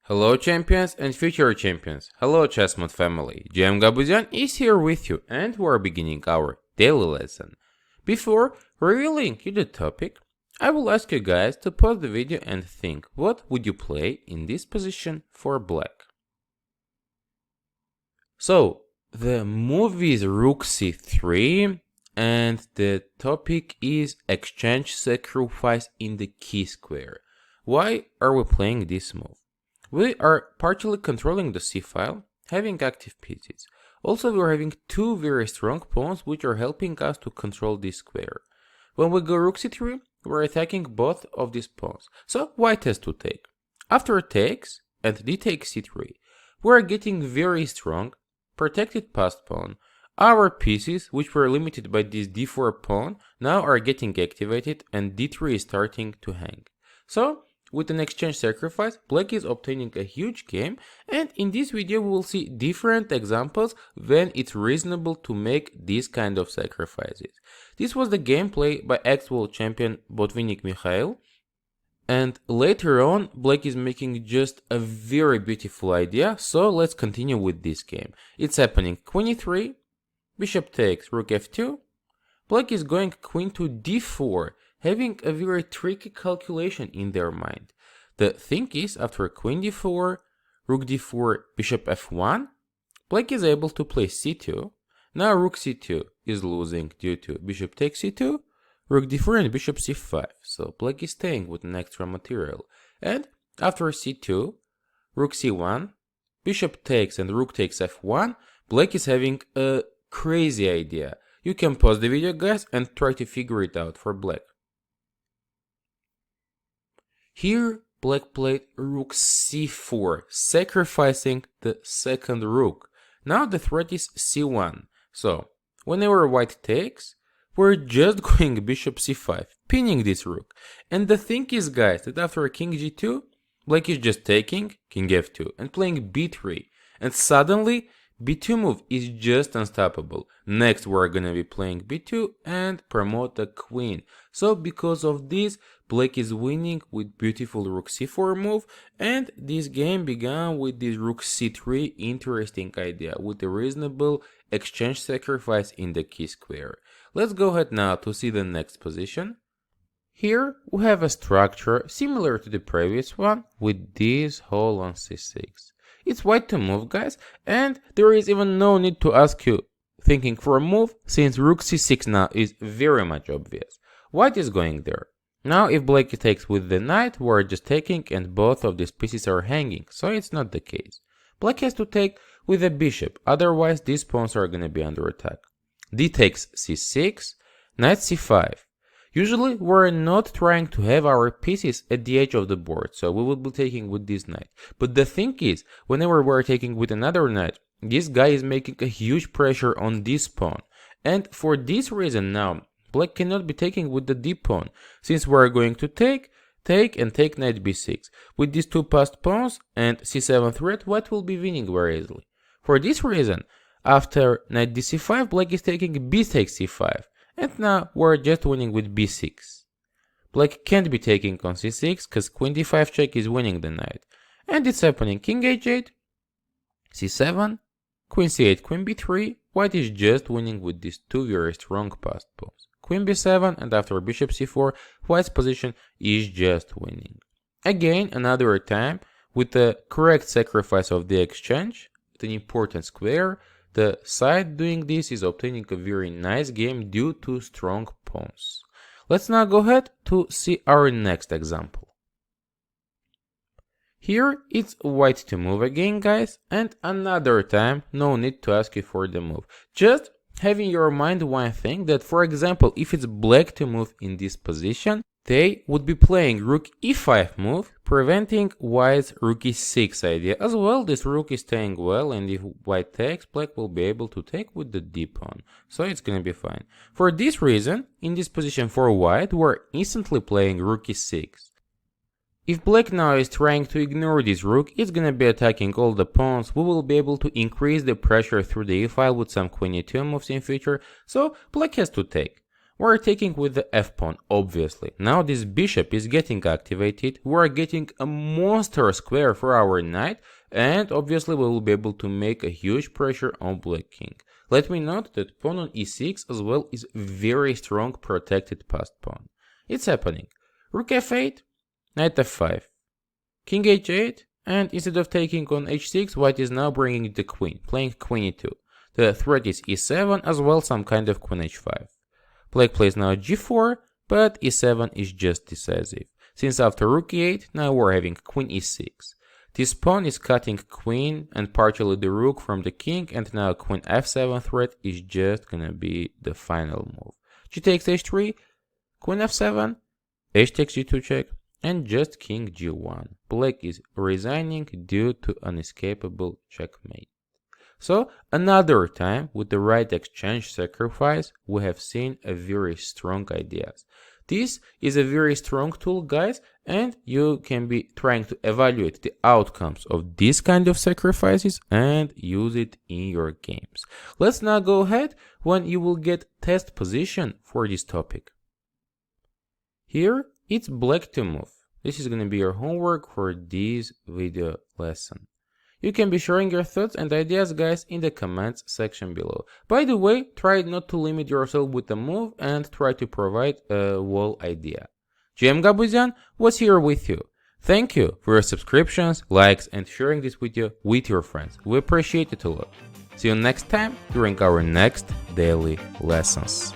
Hello champions and future champions. Hello Chessmood family. Mikhail Gabuzyan is here with you and we are beginning our daily lesson. Before revealing you the topic, I will ask you guys to pause the video and think what would you play in this position for black. So the move is rook c3 and the topic is exchange sacrifice in the key square. Why are we playing this move? We are partially controlling the c-file, having active pieces. Also, we are having two very strong pawns which are helping us to control this square. When we go rook c3, we are attacking both of these pawns. So white has to take. After it takes and d takes c3, we are getting very strong, protected passed pawn. Our pieces, which were limited by this d4 pawn, now are getting activated and d3 is starting to hang. So, with an exchange sacrifice, black is obtaining a huge game, and in this video we will see different examples when it's reasonable to make these kind of sacrifices. This was the gameplay by ex-world champion Botvinnik Mikhail, and later on black is making just a very beautiful idea, so let's continue with this game. It's happening queen e3, bishop takes, rook f2, black is going queen to d4, having a very tricky calculation in their mind. The thing is, after queen d4, rook d4, bishop f1, black is able to play c2. Now rook c2 is losing due to bishop takes c2, rook d4 and bishop c5. So black is staying with an extra material. And after c2, rook c1, bishop takes and rook takes f1, black is having a crazy idea. You can pause the video guys and try to figure it out for black. Here, black played rook c4, sacrificing the second rook. Now the threat is c1. So, whenever white takes, we're just going bishop c5, pinning this rook. And the thing is, guys, that after king g2, black is just taking king f2 and playing b3. And suddenly, b2 move is just unstoppable. Next we're gonna be playing b2 and promote the queen. So because of this, black is winning with beautiful rook c4 move, and this game began with this rook c3 interesting idea with a reasonable exchange sacrifice in the key square. Let's go ahead now to see the next position. Here we have a structure similar to the previous one with this whole on c6. It's white to move, guys, and there is even no need to ask you thinking for a move, since rook c6 now is very much obvious. White is going there. Now if black takes with the knight, we're just taking and both of these pieces are hanging, so it's not the case. Black has to take with the bishop, otherwise these pawns are gonna be under attack. D takes c6, knight c5. Usually we're not trying to have our pieces at the edge of the board, so we will be taking with this knight. But the thing is, whenever we're taking with another knight, this guy is making a huge pressure on this pawn. And for this reason now, black cannot be taking with the d pawn, since we're going to take and take knight b6. With these two passed pawns and c7 threat, white will be winning very easily. For this reason, after knight dc5, black is taking b takes c5. And now we're just winning with b6. Black can't be taking on c6 because queen d5 check is winning the knight. And it's happening king h8, c7, queen c8, queen b3. White is just winning with these two very strong passed pawns. Queen b7 and after bishop c4, white's position is just winning. Again, another time, with the correct sacrifice of the exchange, an important square, the side doing this is obtaining a very nice game due to strong pawns. Let's now go ahead to see our next example. Here it's white to move again, guys, and another time no need to ask you for the move. Just have in your mind one thing, that for example if it's black to move in this position, they would be playing rook e5 move, preventing white's rook e6 idea. As well, this rook is staying well, and if white takes, black will be able to take with the d pawn, so it's gonna be fine. For this reason, in this position for white, we're instantly playing rook e6. If black now is trying to ignore this rook, it's gonna be attacking all the pawns. We will be able to increase the pressure through the e-file with some queen e2 moves in future, so black has to take. We're taking with the f-pawn, obviously. Now this bishop is getting activated, we're getting a monster square for our knight, and obviously we will be able to make a huge pressure on black king. Let me note that pawn on e6 as well is very strong protected passed pawn. It's happening. Rook f8, knight f5, king h8, and instead of taking on h6, white is now bringing the queen, playing queen e2. The threat is e7 as well, some kind of queen h5. Black plays now g4, but e7 is just decisive. Since after rook e8, now we're having queen e6. This pawn is cutting queen and partially the rook from the king, and now queen f7 threat is just gonna be the final move. G takes h3, queen f7, h takes g2 check, and just king g1. Black is resigning due to unescapable checkmate. So another time with the right exchange sacrifice we have seen a very strong ideas. This is a very strong tool, guys, and you can be trying to evaluate the outcomes of this kind of sacrifices and use it in your games. Let's now go ahead when you will get test position for this topic. Here it's black to move. This is going to be your homework for this video lesson. You can be sharing your thoughts and ideas, guys, in the comments section below. By the way, try not to limit yourself with a move and try to provide a whole idea. GM Gabuzyan was here with you. Thank you for your subscriptions, likes, and sharing this video with your friends. We appreciate it a lot. See you next time during our next daily lessons.